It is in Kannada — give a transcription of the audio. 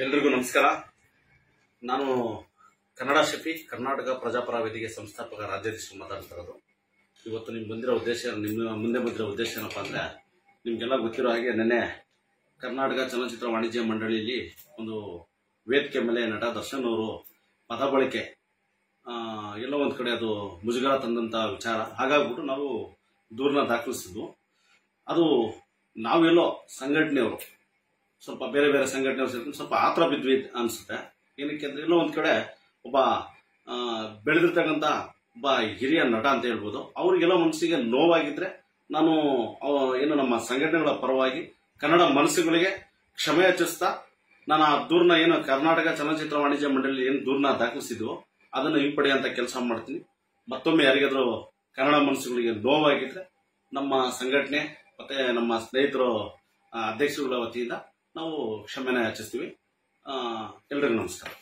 ಎಲ್ರಿಗೂ ನಮಸ್ಕಾರ. ನಾನು ಕನ್ನಡ ಶಿಲ್ಪಿ ಕರ್ನಾಟಕ ಪ್ರಜಾಪರ ವೇದಿಕೆ ಸಂಸ್ಥಾಪಕ ರಾಜ್ಯಾಧ್ಯಕ್ಷರು ಮಾತಾಡ್ತಿರೋದು. ಇವತ್ತು ನಿಮ್ಮ ಮುಂದೆ ಬಂದಿರೋ ಉದ್ದೇಶ ಏನಪ್ಪ ಅಂದರೆ, ನಿಮಗೆಲ್ಲ ಗೊತ್ತಿರೋ ಹಾಗೆ ನೆನ್ನೆ ಕರ್ನಾಟಕ ಚಲನಚಿತ್ರ ವಾಣಿಜ್ಯ ಮಂಡಳಿಯಲ್ಲಿ ಒಂದು ವೇದಿಕೆ ಮೇಲೆ ನಟ ದರ್ಶನ್ ಅವರು ಪದ ಬಳಕೆ ಎಲ್ಲೋ ಒಂದು ಕಡೆ ಅದು ಮುಜುಗರ ತಂದಂಥ ವಿಚಾರ. ಹಾಗಾಗ್ಬಿಟ್ಟು ನಾವು ದೂರನ್ನ ದಾಖಲಿಸಿದ್ವು. ಅದು ನಾವೆಲ್ಲೋ ಸಂಘಟನೆಯವರು ಸ್ವಲ್ಪ ಬೇರೆ ಬೇರೆ ಸಂಘಟನೆಯವರು ಸೇರ್ಕೊಂಡು ಸ್ವಲ್ಪ ಆತರ ಬಿದ್ವಿ ಅನ್ಸುತ್ತೆ. ಏನಕ್ಕೆ ಅಂದ್ರೆ, ಎಲ್ಲೋ ಒಂದ್ ಕಡೆ ಒಬ್ಬ ಬೆಳೆದಿರ್ತಕ್ಕಂಥ ಒಬ್ಬ ಹಿರಿಯ ನಟ ಅಂತ ಹೇಳ್ಬೋದು. ಅವ್ರಿಗೆಲ್ಲೋ ಮನಸ್ಸಿಗೆ ನೋವಾಗಿದ್ರೆ ನಾನು ನಮ್ಮ ಸಂಘಟನೆಗಳ ಪರವಾಗಿ ಕನ್ನಡ ಮನಸ್ಸುಗಳಿಗೆ ಕ್ಷಮೆ ಯಾಚಿಸ್ತಾ ನಾನು ಆ ದೂರನ್ನ ಕರ್ನಾಟಕ ಚಲನಚಿತ್ರ ವಾಣಿಜ್ಯ ಮಂಡಳಿ ದೂರನ್ನ ದಾಖಲಿಸಿದ್ವು ಅದನ್ನು ಹಿಂಪಡೆಯುವಂತ ಕೆಲಸ ಮಾಡ್ತೀನಿ. ಮತ್ತೊಮ್ಮೆ ಯಾರಿಗಾದ್ರೂ ಕನ್ನಡ ಮನಸ್ಸುಗಳಿಗೆ ನೋವಾಗಿದ್ರೆ ನಮ್ಮ ಸಂಘಟನೆ ಮತ್ತೆ ನಮ್ಮ ಸ್ನೇಹಿತರು ಅಧ್ಯಕ್ಷರುಗಳ ವತಿಯಿಂದ ನಾವು ಕ್ಷಮೆನ ಯಾಚಿಸ್ತೀವಿ. ಎಲ್ರಿಗೂ ನಮಸ್ಕಾರ.